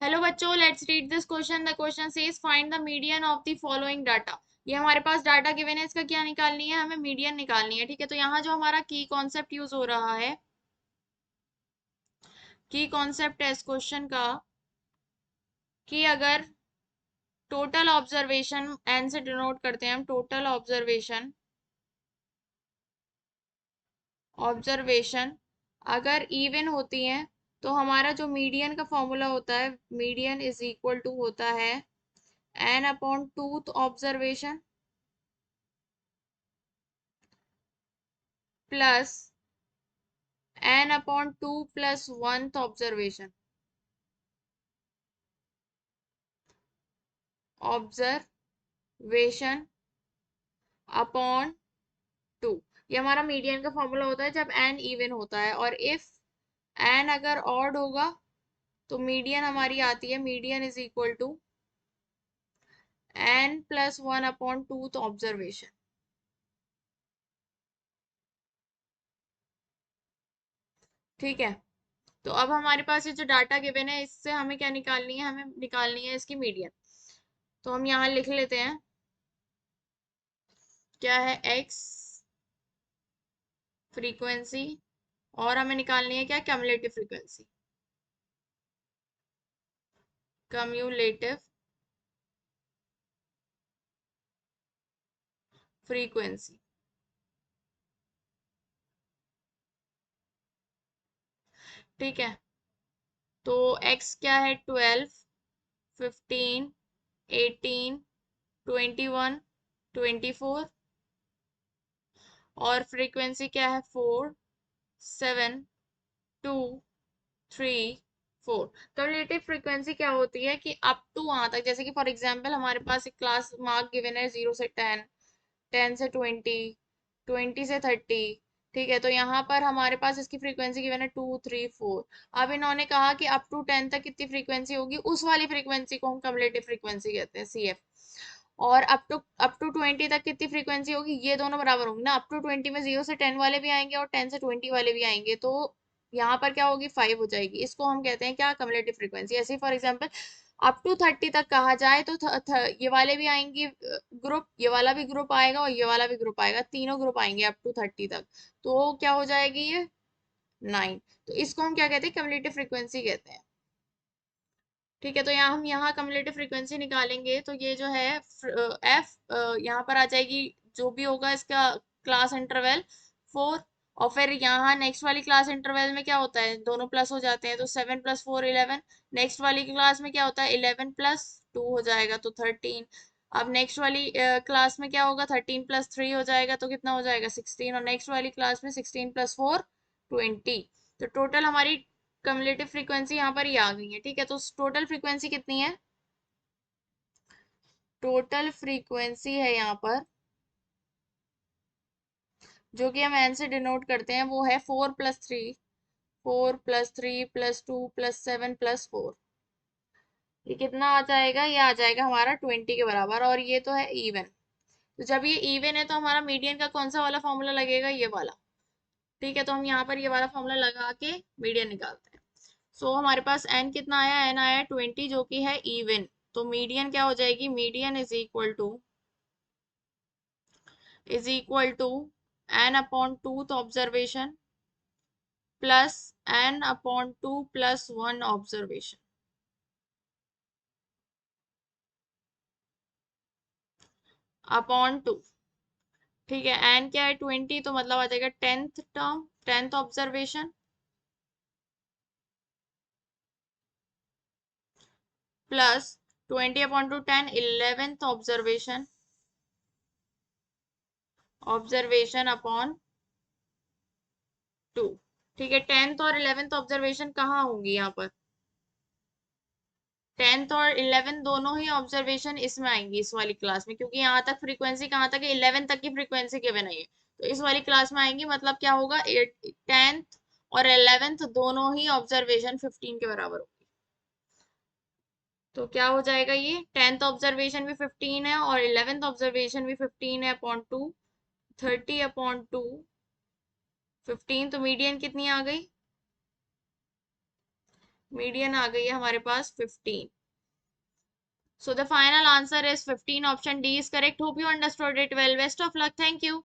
Hello बच्चों, let's read this question. The question says find the median of the following data. ये हमारे पास data given है, इसका क्या निकालनी है, हमें मीडियन निकालनी है। ठीक है, तो यहाँ जो हमारा की कॉन्सेप्ट यूज हो रहा है, की कॉन्सेप्ट है इस क्वेश्चन का कि अगर टोटल ऑब्जर्वेशन एन से डिनोट करते हैं हम, टोटल ऑब्जर्वेशन अगर इवन होती हैं तो हमारा जो मीडियन का फॉर्मूला होता है, मीडियन इज इक्वल टू होता है n upon twoth observation plus n upon 2 plus 1th observation upon 2। ये हमारा मीडियन का फॉर्मूला होता है जब n इवन होता है, और इफ n अगर ऑड होगा तो मीडियन हमारी आती है, median is equal to n plus 1 upon 2th observation. ठीक है, तो अब हमारे पास ये जो डाटा गिवन है इससे हमें क्या निकालनी है, हमें निकालनी है इसकी मीडियन। तो हम यहाँ लिख लेते हैं क्या है, x फ्रीक्वेंसी, और हमें निकालनी है क्या, क्यूमुलेटिव फ्रीक्वेंसी, कम्युलेटिव फ्रीक्वेंसी। ठीक है, तो x क्या है, 12, 15, 18, 21, 24, और फ्रीक्वेंसी क्या है, 4, 7, 2, 3, 4। कम्युलेटिव फ्रीक्वेंसी क्या होती है कि अप टू वहां तक, जैसे कि फॉर एग्जांपल हमारे पास एक क्लास मार्क गिवन है 0 से 10, 10 से 20, 20 से 30। ठीक है, तो यहाँ पर हमारे पास इसकी फ्रीक्वेंसी गिवन है 2, 3, 4। अब इन्होंने कहा कि अप टू 10 तक कितनी फ्रीक्वेंसी होगी, उस वाली फ्रीक्वेंसी को हम कम्युलेटिव फ्रीक्वेंसी कहते हैं, CF। और अप टू 20 तक कितनी फ्रीक्वेंसी होगी, ये दोनों बराबर होंगी ना। अप टू 20 में 0 से 10 वाले भी आएंगे और 10 से 20 वाले भी आएंगे, तो यहाँ पर क्या होगी, 5 हो जाएगी। इसको हम कहते हैं क्या, कम्युलेटिव फ्रीक्वेंसी। ऐसे फॉर एग्जाम्पल अप टू 30 तक कहा जाए तो ये वाले भी आएंगे ग्रुप, ये वाला भी ग्रुप आएगा और ये वाला भी ग्रुप आएगा, तीनों ग्रुप आएंगे अप टू 30 तक। तो क्या हो जाएगी ये, 9। तो इसको हम क्या कहते हैं, कम्युलेटिव फ्रीक्वेंसी कहते हैं। ठीक है, तो यहाँ हम यहाँ कम्युलेटिव फ्रीक्वेंसी निकालेंगे तो ये जो है एफ यहाँ पर आ जाएगी, जो भी होगा इसका क्लास इंटरवल 4। और फिर यहाँ नेक्स्ट वाली क्लास इंटरवल में क्या होता है, दोनों प्लस हो जाते हैं, तो 7 + 4 11। नेक्स्ट वाली क्लास में क्या होता है, 11 + 2 हो जाएगा तो 13। अब नेक्स्ट वाली क्लास में क्या होगा, 13 + 3 हो जाएगा तो कितना हो जाएगा, 16। और नेक्स्ट वाली क्लास में 16 + 4 20। तो टोटल हमारी कम्युलेटिव फ्रीक्वेंसी यहाँ पर ही आ गई है। ठीक है, तो टोटल फ्रीक्वेंसी कितनी है, टोटल फ्रीक्वेंसी है यहाँ पर जो कि हम एन से डिनोट करते हैं, वो है 4 + 3, 4 + 3 + 2 + 7 + 4। ये कितना आ जाएगा, ये आ जाएगा हमारा 20 के बराबर, और ये तो है इवन। तो जब ये इवन है तो हमारा मीडियन का कौन सा वाला फॉर्मूला लगेगा, ये वाला। ठीक है, तो हम यहाँ पर ये वाला फॉर्मूला लगा के मीडियन निकालते हैं। सो हमारे पास एन कितना आया, एन आया 20 जो कि है इवन। तो मीडियन क्या हो जाएगी, median is equal to n upon twoth observation plus n upon 2 + 1 observation upon 2। ठीक है, एन क्या है, 20, तो मतलब आ जाएगा 10th term, 10th observation plus 20/2 10 11th observation upon 2। ठीक है, 10th और 11th ऑब्जर्वेशन कहाँ होंगी, यहाँ पर 10th और 11th दोनों ही ऑब्जर्वेशन इसमें आएंगी, इस वाली क्लास में, क्योंकि यहाँ तक फ्रीक्वेंसी कहाँ तक है, 11 तक की फ्रीक्वेंसी के बिना ये, तो इस वाली क्लास में आएंगी। मतलब क्या होगा, 10th और 11th दोनों ही ऑब्जर्वेशन 15 के बराबर होगी। तो क्या हो जाएगा, ये 10th ऑब्जर्वेशन भी 15 है और 11th ऑब्जर्वेशन भी 15 है अपॉन 2, 30/2 15। तो मीडियन कितनी आ गई, मीडियन आ गई है हमारे पास 15. So the final answer is 15. Option D is correct. Hope you understood it well. Best of luck. Thank you.